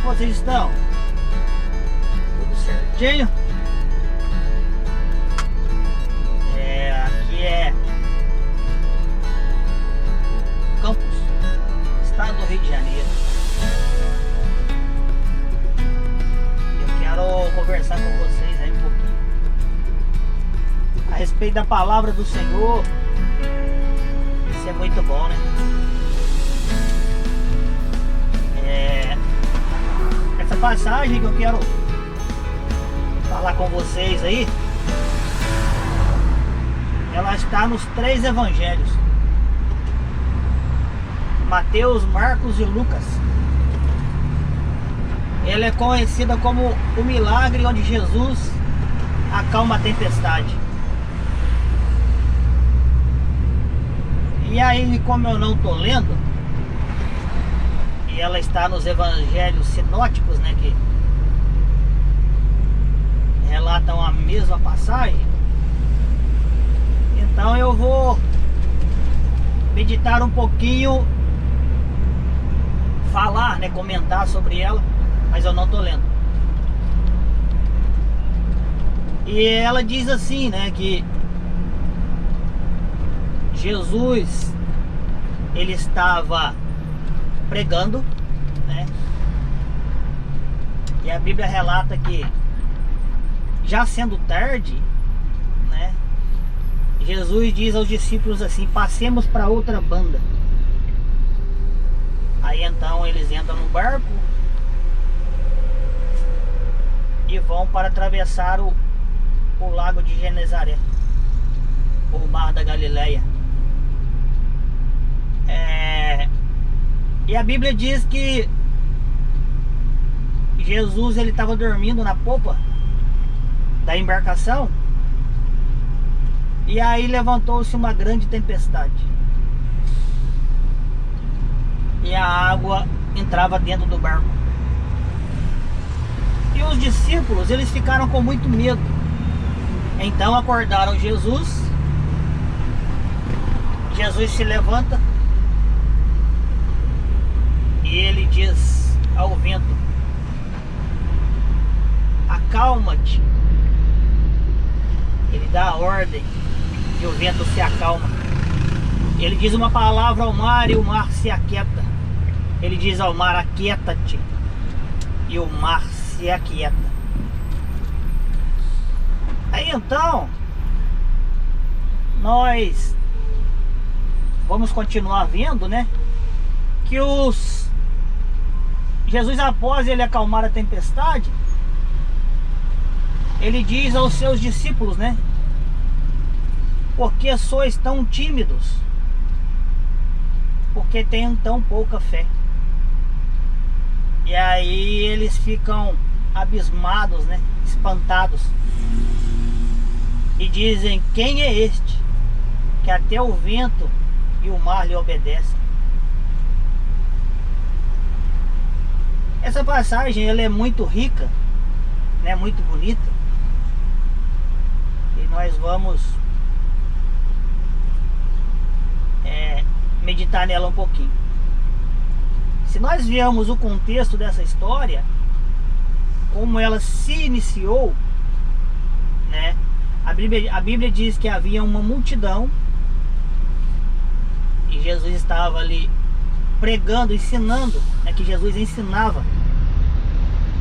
vocês estão? Tudo certinho? Aqui é Campos, estado do Rio de Janeiro. Eu quero conversar com vocês aí um pouquinho a respeito da palavra do Senhor. Isso é muito bom, né? Essa passagem que eu quero falar com vocês aí, ela está nos 3 evangelhos: Mateus, Marcos e Lucas. Ela é conhecida como o milagre onde Jesus acalma a tempestade. E aí, como eu não estou lendo, e ela está nos evangelhos sinóticos, né, que relatam a mesma passagem, então eu vou meditar um pouquinho, falar, né, comentar sobre ela, mas eu não estou lendo. E ela diz assim, né, que Jesus, ele estava pregando, né? E a Bíblia relata que, já sendo tarde, né, Jesus diz aos discípulos assim: passemos para outra banda. Aí então eles entram no barco e vão para atravessar o lago de Genezaré, o mar da Galileia. E a Bíblia diz que Jesus, ele estava dormindo na popa da embarcação, e aí levantou-se uma grande tempestade e a água entrava dentro do barco. E os discípulos, eles ficaram com muito medo. Então acordaram Jesus. Jesus se levanta e ele diz ao vento: acalma-te. Ele dá a ordem e o vento se acalma. Ele diz uma palavra ao mar e o mar se aquieta. Ele diz ao mar: aquieta-te, e o mar se aquieta. Aí então nós vamos continuar vendo, né, que Jesus, após ele acalmar a tempestade, ele diz aos seus discípulos, né: por que sois tão tímidos? Porque têm tão pouca fé? E aí eles ficam abismados, né, espantados, e dizem: quem é este que até o vento e o mar lhe obedecem? Essa passagem, ela é muito rica, né, muito bonita, e nós vamos meditar nela um pouquinho. Se nós viermos o contexto dessa história, como ela se iniciou, né, a Bíblia diz que havia uma multidão e Jesus estava ali pregando, ensinando, né, que Jesus ensinava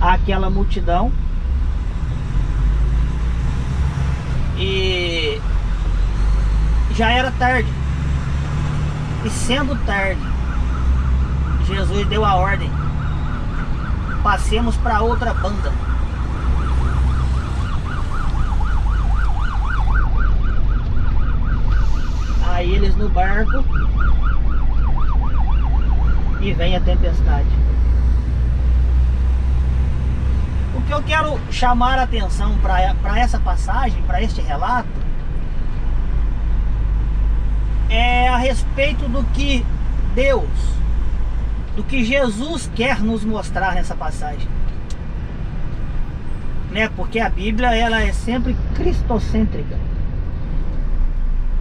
àquela multidão. E já era tarde, e sendo tarde, Jesus deu a ordem: passemos para outra banda. Aí eles no barco, e vem a tempestade. O que eu quero chamar a atenção para essa passagem, para este relato, é a respeito do que Deus, do que Jesus quer nos mostrar nessa passagem, né? Porque a Bíblia, ela é sempre cristocêntrica.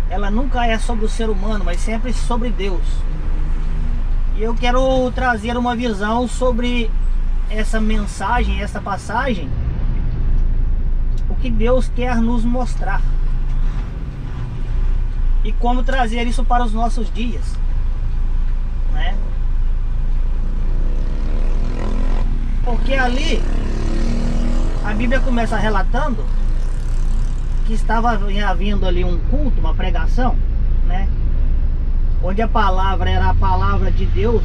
Ela nunca é sobre o ser humano, mas sempre sobre Deus. E eu quero trazer uma visão sobre essa mensagem, essa passagem, o que Deus quer nos mostrar e como trazer isso para os nossos dias, né? Porque ali a Bíblia começa relatando que estava havendo ali um culto, uma pregação, né? Onde a palavra era a palavra de Deus,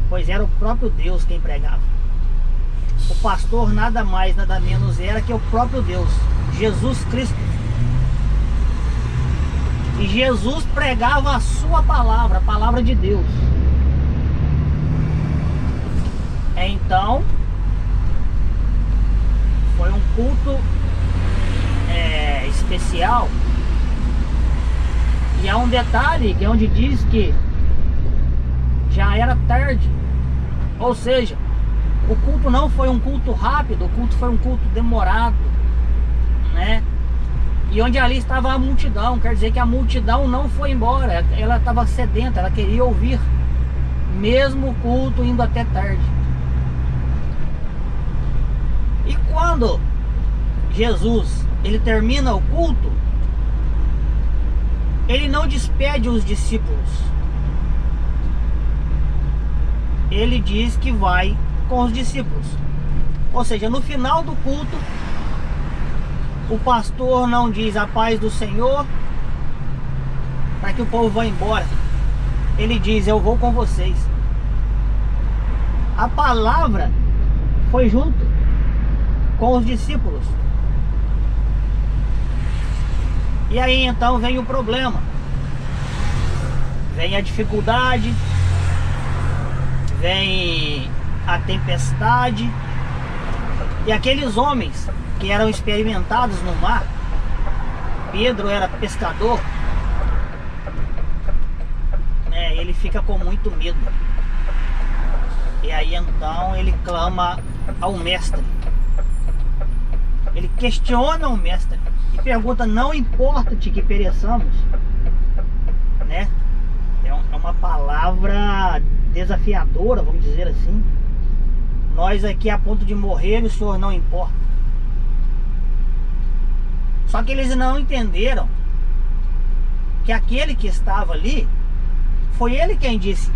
pois era o próprio Deus quem pregava. O pastor nada mais, nada menos era que o próprio Deus, Jesus Cristo. E Jesus pregava a sua palavra, a palavra de Deus. Então, foi um culto especial. E há um detalhe que é onde diz que já era tarde. Ou seja, o culto não foi um culto rápido, o culto foi um culto demorado, né? E onde ali estava a multidão, quer dizer que a multidão não foi embora, ela estava sedenta, ela queria ouvir, mesmo o culto indo até tarde. E quando Jesus, ele termina o culto, ele não despede os discípulos. Ele diz que vai com os discípulos. Ou seja, no final do culto, o pastor não diz a paz do Senhor para que o povo vá embora. Ele diz, eu vou com vocês. A palavra foi junto com os discípulos. E aí então vem o problema, vem a dificuldade, vem a tempestade. E aqueles homens que eram experimentados no mar, Pedro era pescador, né, ele fica com muito medo. E aí então ele clama ao mestre. Ele questiona o mestre e pergunta, não importa-te que pereçamos, né? É uma palavra desafiadora, vamos dizer assim. Nós aqui a ponto de morrer, o Senhor não importa. Só que eles não entenderam que aquele que estava ali, foi ele quem disse,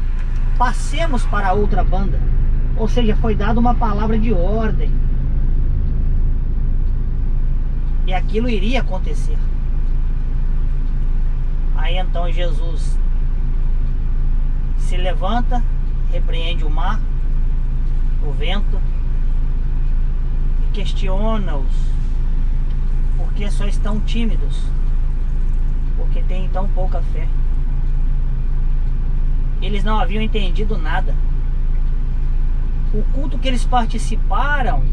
passemos para a outra banda. Ou seja, foi dada uma palavra de ordem. E aquilo iria acontecer. Aí então Jesus se levanta, repreende o mar, o vento, e questiona-os porque só estão tímidos, porque têm tão pouca fé. Eles não haviam entendido nada. O culto que eles participaram,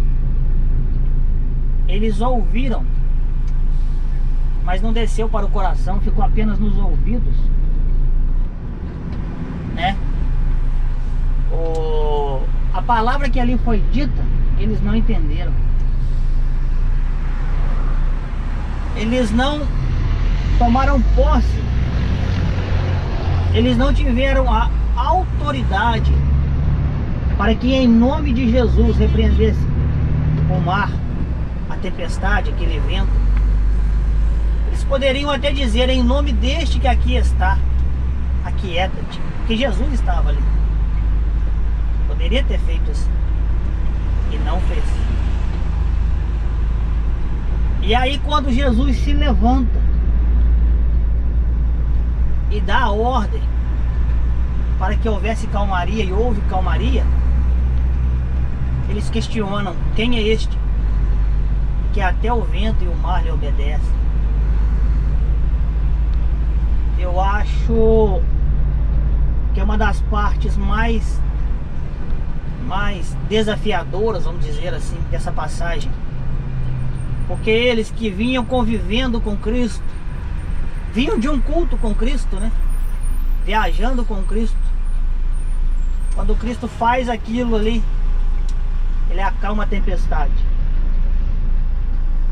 eles ouviram, mas não desceu para o coração, ficou apenas nos ouvidos, né? A palavra que ali foi dita, eles não entenderam. Eles não tomaram posse. Eles não tiveram a autoridade para que em nome de Jesus repreendesse o mar, a tempestade, aquele vento. Eles poderiam até dizer, em nome deste que aqui está, aquieta-te, porque Jesus estava ali. Poderia ter feito isso e não fez. E aí quando Jesus se levanta e dá a ordem para que houvesse calmaria, e houve calmaria, eles questionam, quem é este que até o vento e o mar lhe obedecem? Eu acho que é uma das partes mais desafiadoras, vamos dizer assim, dessa passagem. Porque eles que vinham convivendo com Cristo, vinham de um culto com Cristo, né? Viajando com Cristo. Quando Cristo faz aquilo ali, ele acalma a tempestade.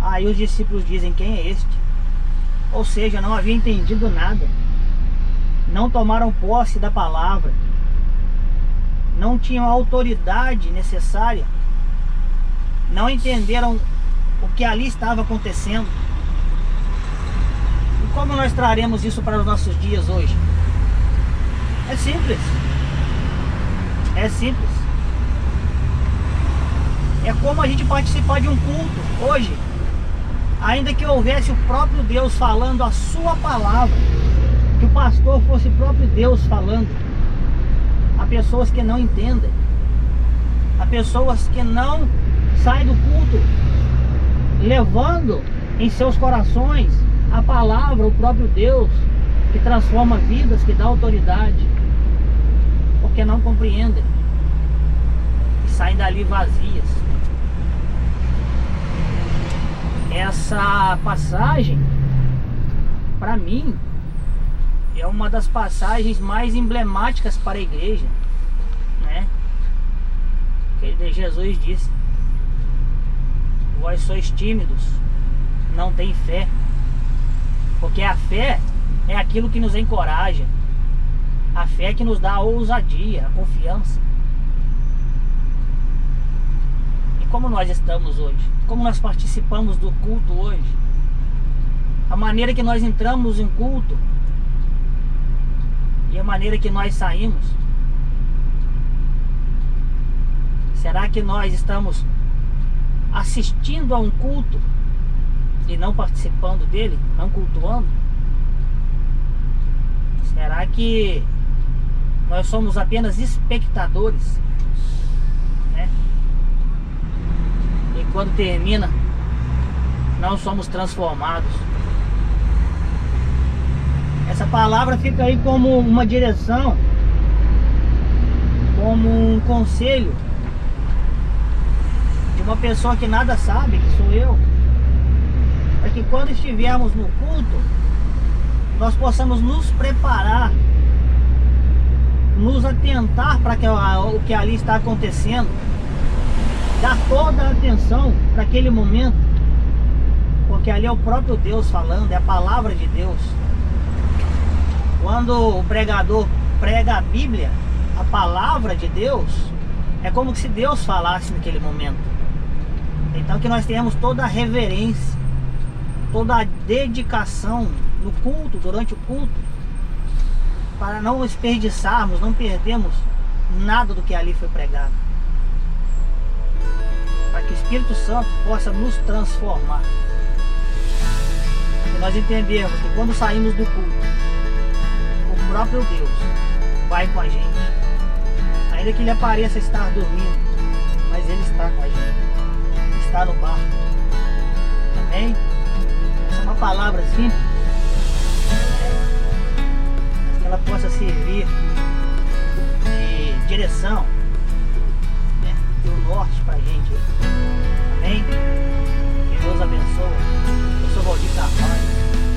Aí os discípulos dizem, quem é este? Ou seja, não havia entendido nada. Não tomaram posse da palavra. não tinham a autoridade necessária, não entenderam o que ali estava acontecendo. E como nós traremos isso para os nossos dias hoje? É simples. É simples. É como a gente participar de um culto hoje, ainda que houvesse o próprio Deus falando a sua palavra, que o pastor fosse o próprio Deus falando. Há pessoas que não entendem, há pessoas que não saem do culto levando em seus corações a palavra, o próprio Deus, que transforma vidas, que dá autoridade, porque não compreendem e saem dali vazias. Essa passagem, para mim, é uma das passagens mais emblemáticas para a igreja, né? Que Jesus disse: vós sois tímidos, não tem fé. Porque a fé é aquilo que nos encoraja, a fé que nos dá a ousadia, a confiança. E como nós estamos hoje? Como nós participamos do culto hoje? A maneira que nós entramos em culto e a maneira que nós saímos. Será que nós estamos assistindo a um culto e não participando dele, não cultuando? Será que nós somos apenas espectadores, né? E quando termina, não somos transformados. Essa palavra fica aí como uma direção, como um conselho de uma pessoa que nada sabe, que sou eu, para que quando estivermos no culto, nós possamos nos preparar, nos atentar para o que ali está acontecendo, dar toda a atenção para aquele momento, porque ali é o próprio Deus falando, é a palavra de Deus. Quando o pregador prega a Bíblia, a palavra de Deus, é como se Deus falasse naquele momento. Então que nós tenhamos toda a reverência, toda a dedicação no culto, durante o culto, para não desperdiçarmos, não perdermos nada do que ali foi pregado, para que o Espírito Santo possa nos transformar, para que nós entendermos que quando saímos do culto, o próprio Deus vai com a gente, ainda que ele pareça estar dormindo, mas ele está com a gente, está no barco. Amém? Essa é uma palavra simples, mas que ela possa servir de direção, né, de um norte pra gente. Amém? Que Deus abençoe. Eu sou Valdir Carvalho.